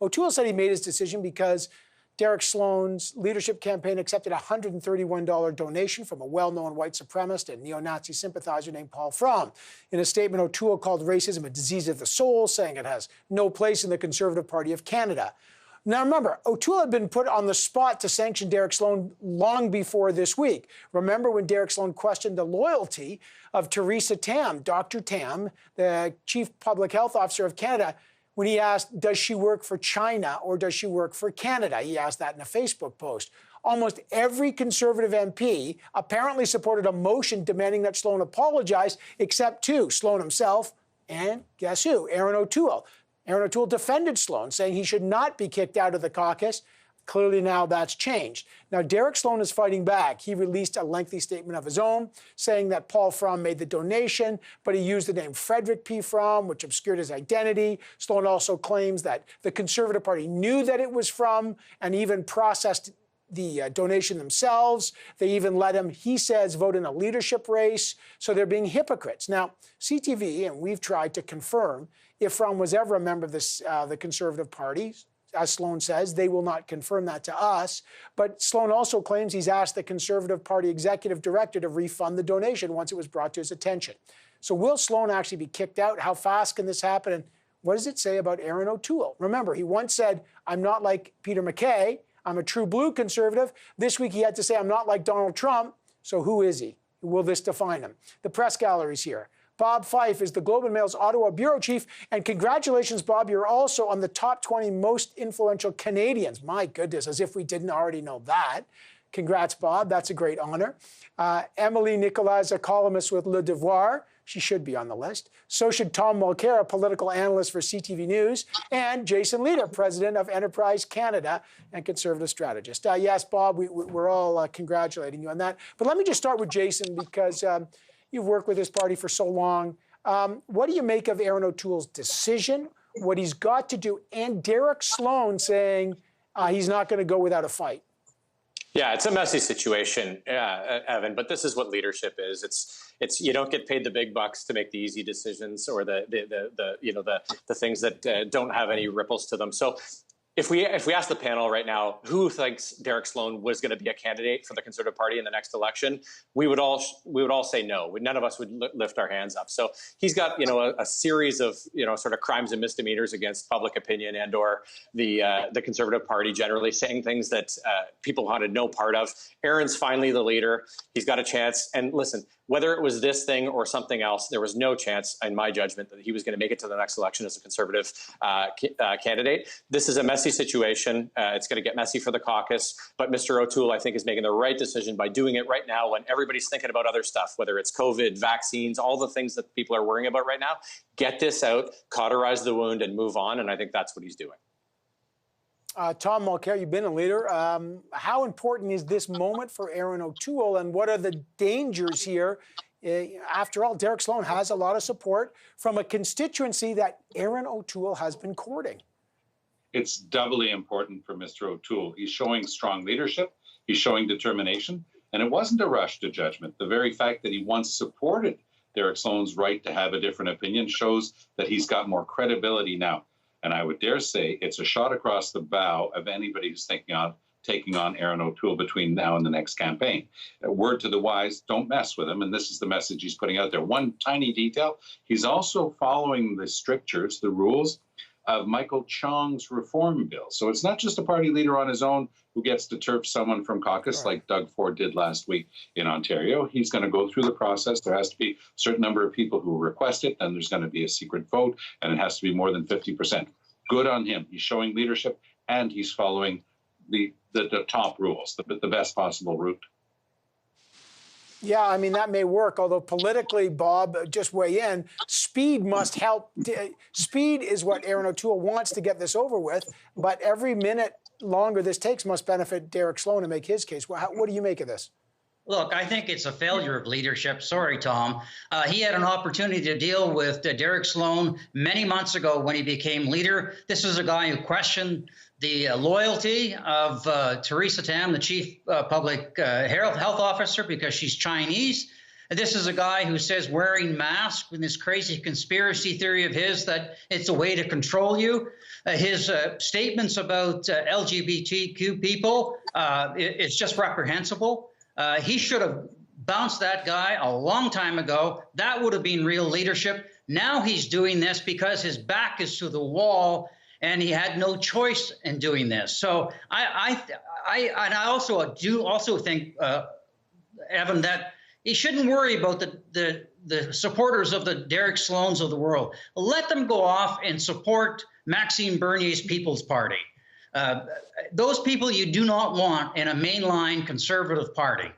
OToole said he made his decision because Derek Sloan's leadership campaign accepted a $131 donation from a well-known white supremacist and neo-Nazi sympathizer named Paul Fromm. In a statement, OToole called racism a disease of the soul, saying it has no place in the Conservative Party of Canada. Now, remember, OToole had been put on the spot to sanction Derek Sloan long before this week. Remember when Derek Sloan questioned the loyalty of Theresa Tam, Dr. Tam, the Chief Public Health Officer of Canada, when he asked, does she work for China or does she work for Canada? He asked that in a Facebook post. Almost every Conservative MP apparently supported a motion demanding that Sloan apologize, except two, Sloan himself and guess who? Erin O'Toole. Erin O'Toole defended Sloan, saying he should not be kicked out of the caucus. Clearly now that's changed. Now, Derek Sloan is fighting back. He released a lengthy statement of his own, saying that Paul Fromm made the donation, but he used the name Frederick P. Fromm, which obscured his identity. Sloan also claims that the Conservative Party knew that it was Fromm and even processed the donation themselves. They even let him, he says, vote in a leadership race. So they're being hypocrites. Now, CTV, and we've tried to confirm if Fromm was ever a member of this, the Conservative Party. As Sloan says, they will not confirm that to us. But Sloan also claims he's asked the Conservative Party executive director to refund the donation once it was brought to his attention. So will Sloan actually be kicked out? How fast can this happen? And what does it say about Erin O'Toole? Remember, he once said, I'm not like Peter MacKay. I'm a true blue conservative. This week he had to say, I'm not like Donald Trump. So who is he? Will this define him? The press gallery's here. Bob Fife is the Globe and Mail's Ottawa bureau chief. And congratulations, Bob, you're also on the top 20 most influential Canadians. My goodness, as if we didn't already know that. Congrats, Bob. That's a great honor. Emily Nicolas, a columnist with Le Devoir. She should be on the list. So should Tom Mulcair, a political analyst for CTV News, and Jason Leader, president of Enterprise Canada and conservative strategist. Yes, Bob, we're all congratulating you on that. But let me just start with Jason because you've worked with this party for so long. What do you make of Erin O'Toole's decision, what he's got to do, and Derek Sloan saying he's not going to go without a fight? Yeah, it's a messy situation, Evan, but this is what leadership is. It's you don't get paid the big bucks to make the easy decisions or the things that don't have any ripples to them. So if we ask the panel right now who thinks Derek Sloan was going to be a candidate for the Conservative Party in the next election, we would all say no. None of us would lift our hands up. So he's got a series of sort of crimes and misdemeanors against public opinion and or the Conservative Party generally, saying things that people wanted no part of. Erin's finally the leader. He's got a chance. And listen, whether it was this thing or something else, there was no chance, in my judgment, that he was going to make it to the next election as a Conservative candidate. This is a messy situation. It's going to get messy for the caucus. But Mr. O'Toole, I think, is making the right decision by doing it right now when everybody's thinking about other stuff, whether it's COVID, vaccines, all the things that people are worrying about right now. Get this out, cauterize the wound, and move on. And I think that's what he's doing. Tom Mulcair, you've been a leader. How important is this moment for Erin O'Toole, and what are the dangers here? After all, Derek Sloan has a lot of support from a constituency that Erin O'Toole has been courting. It's doubly important for Mr. O'Toole. He's showing strong leadership. He's showing determination. And it wasn't a rush to judgment. The very fact that he once supported Derek Sloan's right to have a different opinion shows that he's got more credibility now. And I would dare say it's a shot across the bow of anybody who's thinking of taking on Erin O'Toole between now and the next campaign. A word to the wise, don't mess with him. And this is the message he's putting out there. One tiny detail, he's also following the strictures, the rules of Michael Chong's reform bill. So it's not just a party leader on his own who gets to turf someone from caucus like Doug Ford did last week in Ontario. He's going to go through the process. There has to be a certain number of people who request it, then there's going to be a secret vote, and it has to be more than 50%. Good on him. He's showing leadership, and he's following the top rules, the best possible route. Yeah, I mean, that may work, although politically, Bob, just weigh in, speed must help. Speed is what Erin O'Toole wants to get this over with, but every minute longer this takes must benefit Derek Sloan to make his case. What do you make of this? Look, I think it's a failure of leadership. Sorry, Tom. He had an opportunity to deal with Derek Sloan many months ago when he became leader. This is a guy who questioned the loyalty of Theresa Tam, the chief public health officer, because she's Chinese. This is a guy who says wearing masks with this crazy conspiracy theory of his that it's a way to control you. His statements about LGBTQ people, it's just reprehensible. He should have bounced that guy a long time ago. That would have been real leadership. Now he's doing this because his back is to the wall and he had no choice in doing this. So I also think, Evan, that he shouldn't worry about the supporters of the Derek Sloans of the world. Let them go off and support Maxime Bernier's People's Party. Those people you do not want in a mainline conservative party.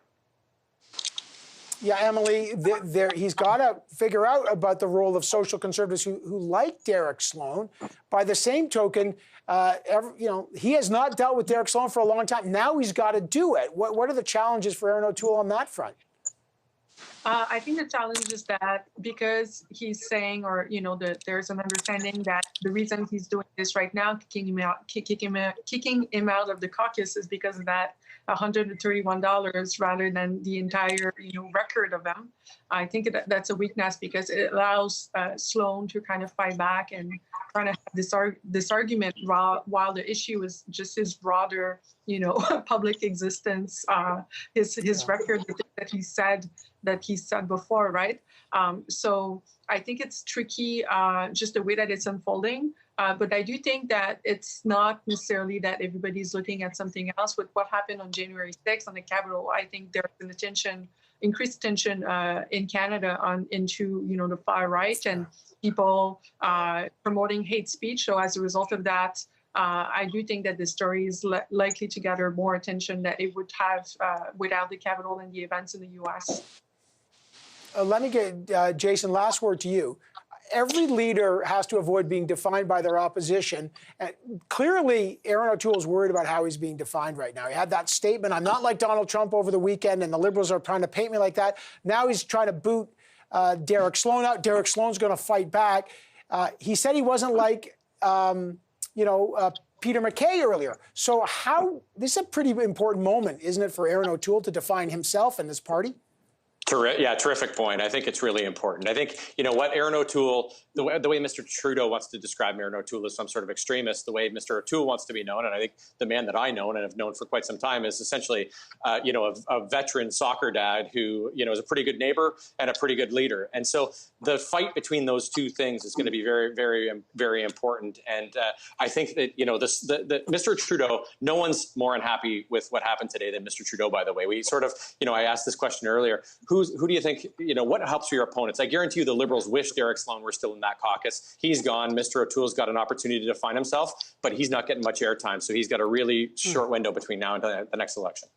Yeah, Emily, he's got to figure out about the role of social conservatives who like Derek Sloan. By the same token, he has not dealt with Derek Sloan for a long time. Now he's got to do it. What are the challenges for Erin O'Toole on that front? I think the challenge is that because he's saying, or there's an understanding that the reason he's doing this right now, kicking him out of the caucus, is because of that $131 rather than the entire record of them. I think that's a weakness because it allows Sloan to kind of fight back and trying to have this argument while the issue is just his broader public existence, his record that he said before, right? So I think it's tricky, just the way that it's unfolding. But I do think that it's not necessarily that everybody's looking at something else. With what happened on January 6th on the Capitol, I think there's an increased tension in Canada into the far right and people promoting hate speech. So as a result of that, I do think that the story is likely to gather more attention that it would have without the Capitol and the events in the U.S. Let me get, Jason, last word to you. Every leader has to avoid being defined by their opposition. And clearly, Erin O'Toole is worried about how he's being defined right now. He had that statement, "I'm not like Donald Trump," over the weekend, and the Liberals are trying to paint me like that. Now he's trying to boot Derek Sloan out. Derek Sloan's going to fight back. He said he wasn't like, Peter MacKay earlier. So this is a pretty important moment, isn't it, for Erin O'Toole to define himself and his party? Yeah, terrific point. I think it's really important. I think, Erin O'Toole, the way Mr. Trudeau wants to describe Erin O'Toole as some sort of extremist, the way Mr. O'Toole wants to be known, and I think the man that I know and have known for quite some time is essentially, a veteran soccer dad who, is a pretty good neighbor and a pretty good leader. And so the fight between those two things is going to be very, very, very important. And I think that, Mr. Trudeau, no one's more unhappy with what happened today than Mr. Trudeau, by the way. We sort of, I asked this question earlier, who do you think, what helps for your opponents? I guarantee you the Liberals wish Derek Sloan were still in that caucus. He's gone. Mr. O'Toole's got an opportunity to define himself, but he's not getting much airtime. So he's got a really short window between now and the next election.